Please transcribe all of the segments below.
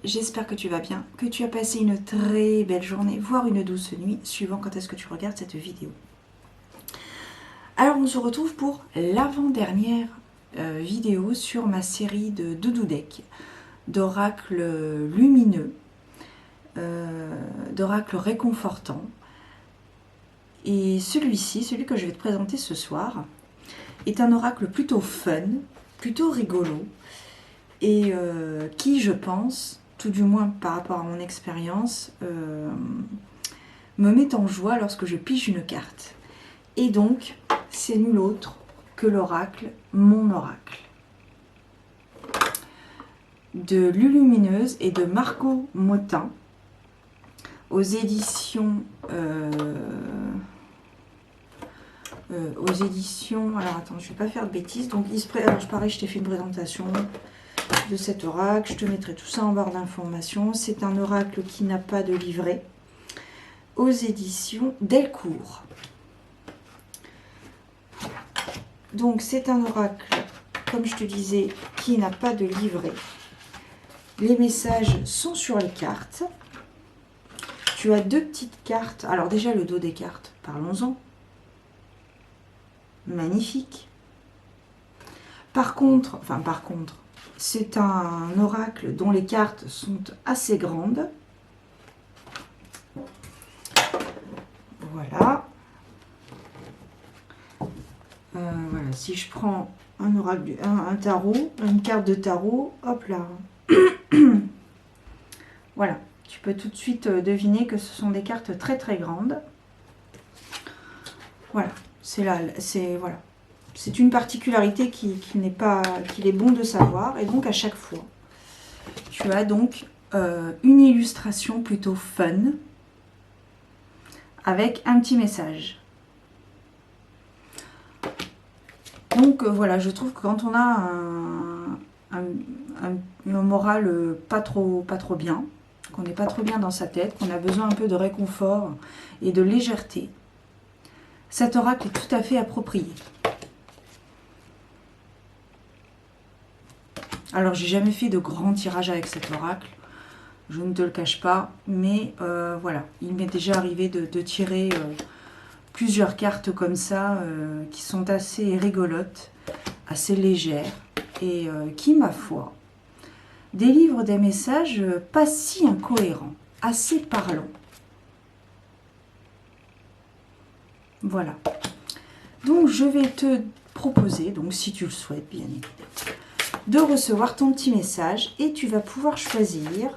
j'espère que tu vas bien, que tu as passé une très belle journée, voire une douce nuit, suivant quand est-ce que tu regardes cette vidéo. Alors on se retrouve pour l'avant-dernière vidéo sur ma série de doudou deck, d'oracles lumineux, d'oracles réconfortants. Et celui-ci, celui que je vais te présenter ce soir, est un oracle plutôt fun, plutôt rigolo, et qui, je pense, tout du moins par rapport à mon expérience, me met en joie lorsque je pige une carte. Et donc, c'est nul autre que l'oracle, mon oracle. De Lulumineuse et de Margot Motin, aux éditions... alors attends, je vais pas faire de bêtises. Donc, alors, pareil, je t'ai fait une présentation de cet oracle. Je te mettrai tout ça en barre d'informations. C'est un oracle qui n'a pas de livret. Aux éditions Delcourt. Donc, c'est un oracle, comme je te disais, qui n'a pas de livret. Les messages sont sur les cartes. Tu as deux petites cartes. Alors déjà, le dos des cartes, parlons-en. Magnifique. Par contre, c'est un oracle dont les cartes sont assez grandes. Voilà. Voilà, si je prends un oracle, un tarot, une carte de tarot, hop là. Voilà, tu peux tout de suite deviner que ce sont des cartes très très grandes. Voilà, voilà. C'est une particularité qu'il est bon de savoir. Et donc à chaque fois, tu as donc une illustration plutôt fun avec un petit message. Donc voilà, je trouve que quand on a un moral pas trop bien, qu'on n'est pas trop bien dans sa tête, qu'on a besoin un peu de réconfort et de légèreté, cet oracle est tout à fait approprié. Alors, j'ai jamais fait de grand tirage avec cet oracle, je ne te le cache pas, mais voilà, il m'est déjà arrivé de tirer plusieurs cartes comme ça, qui sont assez rigolotes, assez légères, et qui, ma foi, délivrent des messages pas si incohérents, assez parlants. Voilà. Donc, je vais te proposer, donc si tu le souhaites, bien évidemment, de recevoir ton petit message et tu vas pouvoir choisir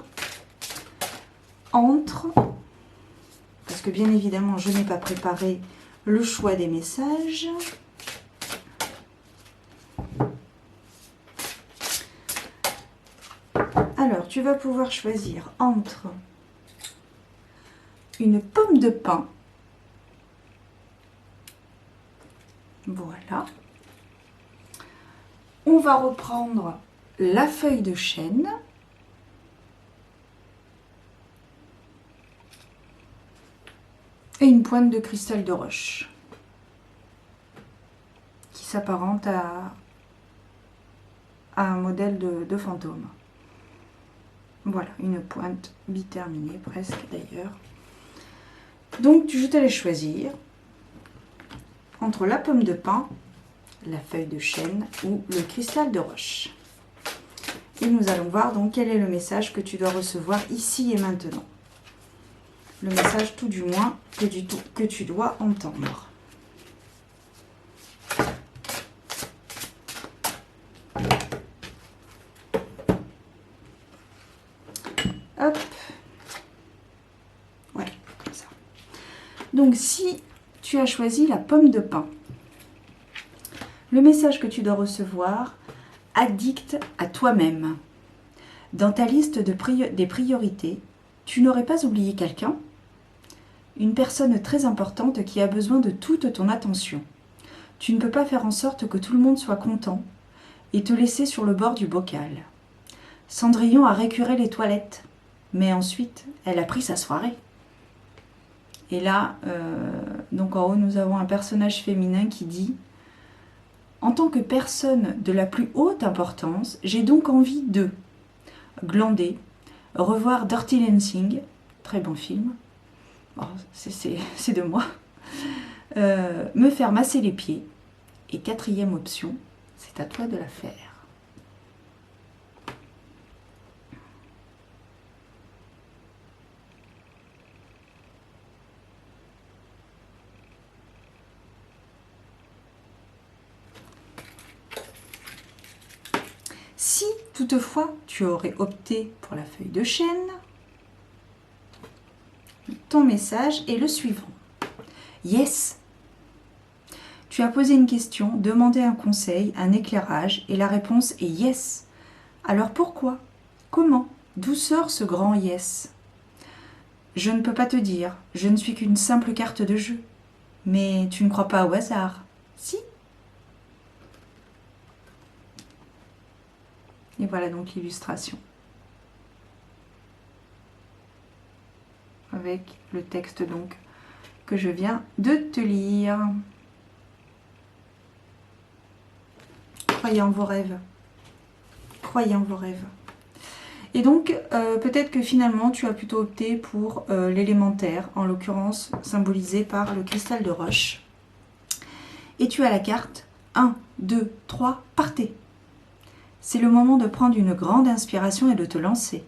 entre, parce que bien évidemment je n'ai pas préparé le choix des messages, alors tu vas pouvoir choisir entre une pomme de pin, voilà. On va reprendre la feuille de chêne. Et une pointe de cristal de roche. Qui s'apparente à un modèle de fantôme. Voilà, une pointe biterminée presque d'ailleurs. Donc je te laisse choisir entre la pomme de pin, la feuille de chêne ou le cristal de roche. Et nous allons voir donc quel est le message que tu dois recevoir ici et maintenant. Le message tout du moins que tu dois entendre. Hop. Ouais, comme ça. Donc si tu as choisi la pomme de pin, le message que tu dois recevoir: addict à toi-même. Dans ta liste des priorités, tu n'aurais pas oublié quelqu'un? Une personne très importante qui a besoin de toute ton attention. Tu ne peux pas faire en sorte que tout le monde soit content et te laisser sur le bord du bocal. Cendrillon a récuré les toilettes, mais ensuite, elle a pris sa soirée. Et là, donc en haut, nous avons un personnage féminin qui dit: en tant que personne de la plus haute importance, j'ai donc envie de glander, revoir Dirty Dancing, très bon film, bon, c'est de moi, me faire masser les pieds, et quatrième option, c'est à toi de la faire. Si toutefois tu aurais opté pour la feuille de chêne, ton message est le suivant. Yes. Tu as posé une question, demandé un conseil, un éclairage, et la réponse est yes. Alors pourquoi? Comment? D'où sort ce grand yes? Je ne peux pas te dire, je ne suis qu'une simple carte de jeu. Mais tu ne crois pas au hasard, si? Et voilà donc l'illustration. Avec le texte donc que je viens de te lire. Croyez en vos rêves. Croyez en vos rêves. Et donc, peut-être que finalement, tu as plutôt opté pour l'élémentaire, en l'occurrence symbolisé par le cristal de roche. Et tu as la carte 1, 2, 3, partez. C'est le moment de prendre une grande inspiration et de te lancer.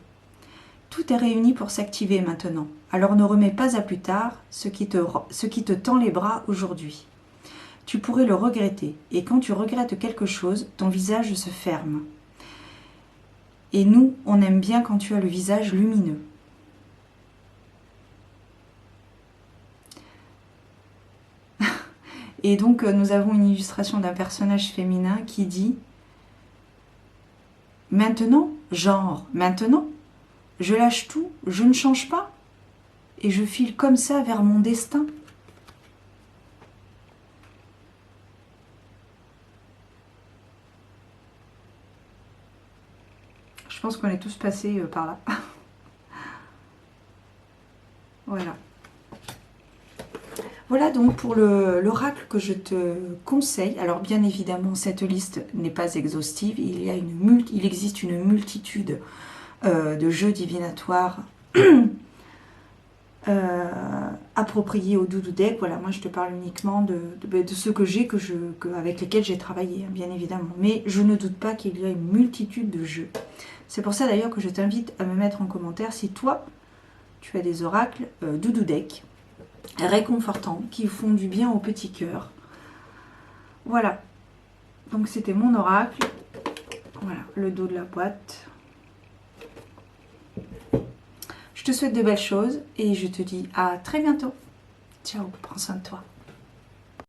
Tout est réuni pour s'activer maintenant. Alors ne remets pas à plus tard ce qui te tend les bras aujourd'hui. Tu pourrais le regretter. Et quand tu regrettes quelque chose, ton visage se ferme. Et nous, on aime bien quand tu as le visage lumineux. Et donc, nous avons une illustration d'un personnage féminin qui dit « Maintenant, genre, maintenant, je lâche tout, je ne change pas, et je file comme ça vers mon destin. » Je pense qu'on est tous passés par là. Voilà. Voilà donc pour l'oracle que je te conseille. Alors bien évidemment, cette liste n'est pas exhaustive. Il existe une multitude de jeux divinatoires appropriés au Doudou Deck. Voilà, moi je te parle uniquement de ceux que j'ai, avec lesquels j'ai travaillé, hein, bien évidemment. Mais je ne doute pas qu'il y a une multitude de jeux. C'est pour ça d'ailleurs que je t'invite à me mettre en commentaire si toi, tu as des oracles Doudou Deck réconfortants, qui font du bien au petit cœur. Voilà. Donc c'était mon oracle. Voilà, le dos de la boîte. Je te souhaite de belles choses et je te dis à très bientôt. Ciao, prends soin de toi.